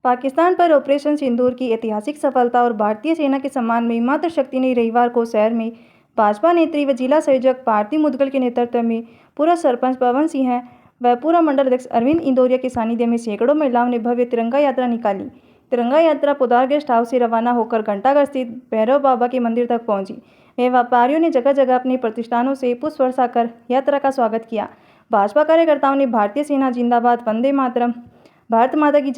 पाकिस्तान पर ऑपरेशन सिंदूर की ऐतिहासिक सफलता और भारतीय सेना के सम्मान में मातृशक्ति ने रविवार को शहर में भाजपा नेत्री व जिला संयोजक भारती मुदगल के नेतृत्व में पूर्व सरपंच पवन सिंह व पूर्व मंडल अध्यक्ष अरविंद इंदौरिया के सानिध्य में सैकड़ों महिलाओं ने भव्य तिरंगा यात्रा निकाली। तिरंगा यात्रा पोदार गेस्ट हाउस से रवाना होकर घंटाघर स्थित भैरव बाबा के मंदिर तक पहुंची। वे व्यापारियों ने जगह जगह अपने प्रतिष्ठानों से पुष्प वर्षा कर यात्रा का स्वागत किया। भाजपा कार्यकर्ताओं ने भारतीय सेना जिंदाबाद, वंदे मातरम, भारत माता की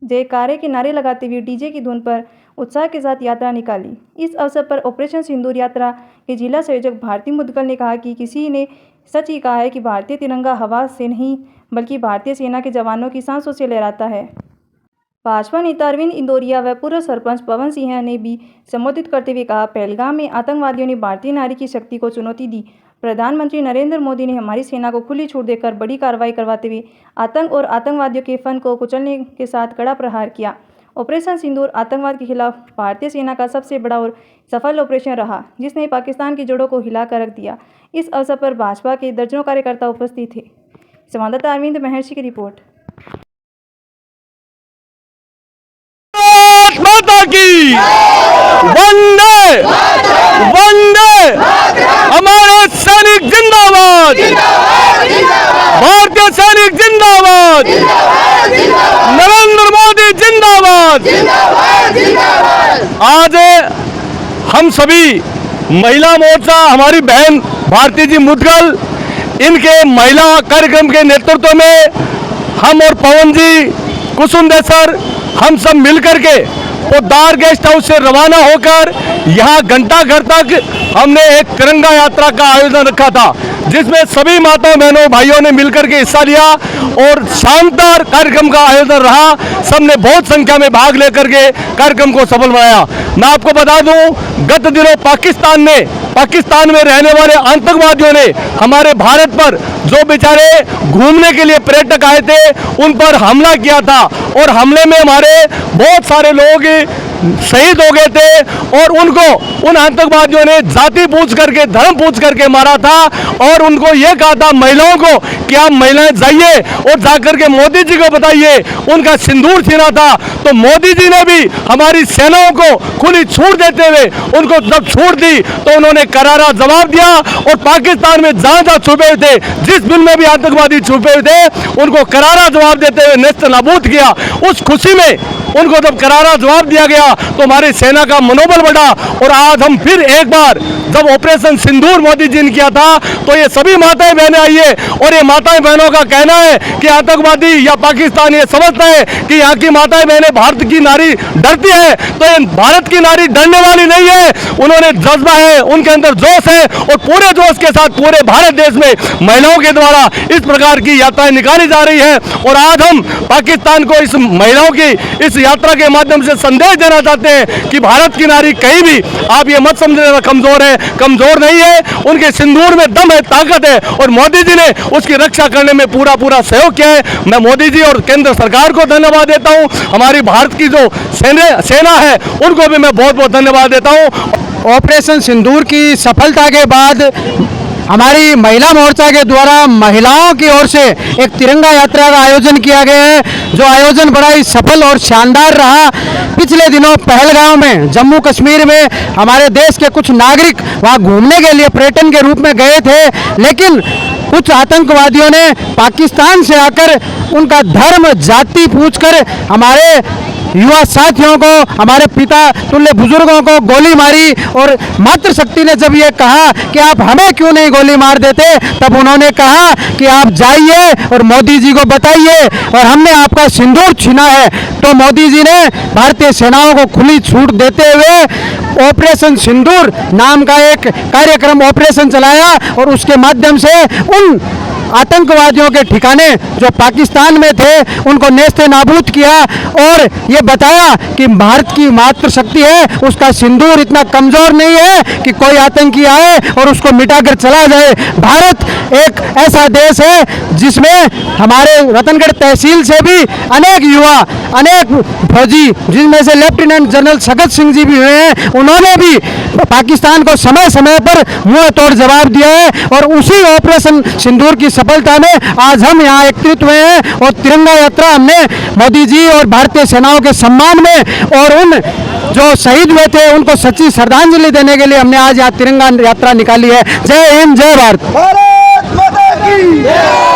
जयकारे के नारे लगाते हुए डीजे की धुन पर उत्साह के साथ यात्रा निकाली। इस अवसर पर ऑपरेशन सिंदूर यात्रा के जिला संयोजक भारती मुदगल ने कहा कि किसी ने सच ही कहा है कि भारतीय तिरंगा हवा से नहीं बल्कि भारतीय सेना के जवानों की सांसों से लहराता है। भाजपा नेता अरविंद इंदौरिया व पूर्व सरपंच पवन सिंह ने भी संबोधित करते हुए कहा, पहलगाम में आतंकवादियों ने भारतीय नारी की शक्ति को चुनौती दी। प्रधानमंत्री नरेंद्र मोदी ने हमारी सेना को खुली छूट देकर बड़ी कार्रवाई करवाते हुए आतंक और आतंकवादियों के फन को कुचलने के साथ कड़ा प्रहार किया। ऑपरेशन सिंदूर आतंकवाद के खिलाफ भारतीय सेना का सबसे बड़ा और सफल ऑपरेशन रहा, जिसने पाकिस्तान की जड़ों को हिलाकर रख दिया। इस अवसर पर भाजपा के दर्जनों कार्यकर्ता उपस्थित थे। संवाददाता अरविंद महर्षि की रिपोर्ट। माता की वंदे वंदे, हमारे सैनिक जिंदाबाद, भारतीय सैनिक जिंदाबाद, नरेंद्र मोदी जिंदाबाद। आज हम सभी महिला मोर्चा, हमारी बहन भारती जी मुदगल, इनके महिला कार्यक्रम के नेतृत्व में हम और पवन जी, कुसुम सर, हम सब मिलकर के पोदार गेस्ट हाउस से रवाना होकर यहाँ घंटाघर तक हमने एक तिरंगा यात्रा का आयोजन रखा था, जिसमें सभी माताओं बहनों भाइयों ने मिलकर के हिस्सा लिया और शानदार कार्यक्रम का आयोजन रहा। सबने बहुत संख्या में भाग लेकर के कार्यक्रम को सफल बनाया। मैं आपको बता दूं, गत दिनों पाकिस्तान में रहने वाले आतंकवादियों ने हमारे भारत पर, जो बेचारे घूमने के लिए पर्यटक आए थे, उन पर हमला किया था और हमले में हमारे बहुत सारे लोग शहीद हो गए थे और उन आतंकवादियों ने जाति पूछ करके, धर्म पूछ करके मारा था और उनको ये कहा था महिलाओं को कि आप महिलाएं जाइए और जाकर के मोदी जी को बताइए, उनका सिंदूर छीना था। तो मोदी जी ने भी हमारी सेनाओं को खुली छूट देते हुए उनको जब छूट दी तो उन्होंने करारा जवाब दिया और पाकिस्तान में जहां छुपे हुए थे, जिस बिल में भी आतंकवादी छुपे हुए थे, उनको करारा जवाब देते हुए नेस्त नाबूद किया। उस खुशी में उनको जब करारा जवाब दिया गया तो हमारी सेना का मनोबल बढ़ा और आज हम फिर एक बार जब ऑपरेशन सिंदूर मोदी जी ने किया था तो ये सभी माताएं बहनें आई है और ये माताएं बहनों का कहना है कि आतंकवादी या पाकिस्तान ये समझता है कि यहाँ की माताएं बहनें भारत की नारी डरती है, तो ये भारत की नारी डरने वाली नहीं है। उन्होंने जज्बा है, उनके अंदर जोश है और पूरे जोश के साथ पूरे भारत देश में महिलाओं के द्वारा इस प्रकार की यात्राएं निकाली जा रही है। और आज हम पाकिस्तान को इस महिलाओं की इस यात्रा के माध्यम से संदेश देना चाहते हैं कि भारत की नारी कहीं भी आप ये मत समझना कमजोर है, कमजोर नहीं है। उनके सिंदूर में दम है, ताकत है और मोदी जी ने उसकी रक्षा करने में पूरा सहयोग किया है। मैं मोदी जी और केंद्र सरकार को धन्यवाद देता हूं। हमारी भारत की जो सेना है उनको भी मैं बहुत धन्यवाद देता हूं। ऑपरेशन सिंदूर की सफलता के बाद हमारी महिला मोर्चा के द्वारा महिलाओं की ओर से एक तिरंगा यात्रा का आयोजन किया गया है, जो आयोजन बड़ा ही सफल और शानदार रहा। पिछले दिनों पहलगाम में, जम्मू कश्मीर में हमारे देश के कुछ नागरिक वहां घूमने के लिए पर्यटन के रूप में गए थे, लेकिन कुछ आतंकवादियों ने पाकिस्तान से आकर उनका धर्म, जाति पूछकर हमारे युवा साथियों को, हमारे पिता तुल्य बुजुर्गों को गोली मारी। और मातृशक्ति ने जब ये कहा कि आप हमें क्यों नहीं गोली मार देते, तब उन्होंने कहा कि आप जाइए और मोदी जी को बताइए और हमने आपका सिंदूर छीना है। तो मोदी जी ने भारतीय सेनाओं को खुली छूट देते हुए ऑपरेशन सिंदूर नाम का एक कार्यक्रम ऑपरेशन चलाया और उसके माध्यम से उन आतंकवादियों के ठिकाने जो पाकिस्तान में थे उनको नेस्ते नाबूद किया और ये बताया कि भारत की मातृशक्ति है, उसका सिंदूर इतना कमजोर नहीं है कि कोई आतंकी आए और उसको मिटाकर चला जाए। भारत एक ऐसा देश है जिसमें हमारे रतनगढ़ तहसील से भी अनेक युवा, अनेक फौजी, जिनमें से लेफ्टिनेंट जनरल सगत सिंह जी भी हुए हैं, उन्होंने भी पाकिस्तान को समय समय पर मुंह तोड़ जवाब दिया है। और उसी ऑपरेशन सिंदूर की सफलता में आज हम यहाँ एकत्रित हुए हैं और तिरंगा यात्रा हमने मोदी जी और भारतीय सेनाओं के सम्मान में और उन जो शहीद हुए थे उनको सच्ची श्रद्धांजलि देने के लिए हमने आज यहाँ तिरंगा यात्रा निकाली है। जय हिंद, जय भारत। भारत माता की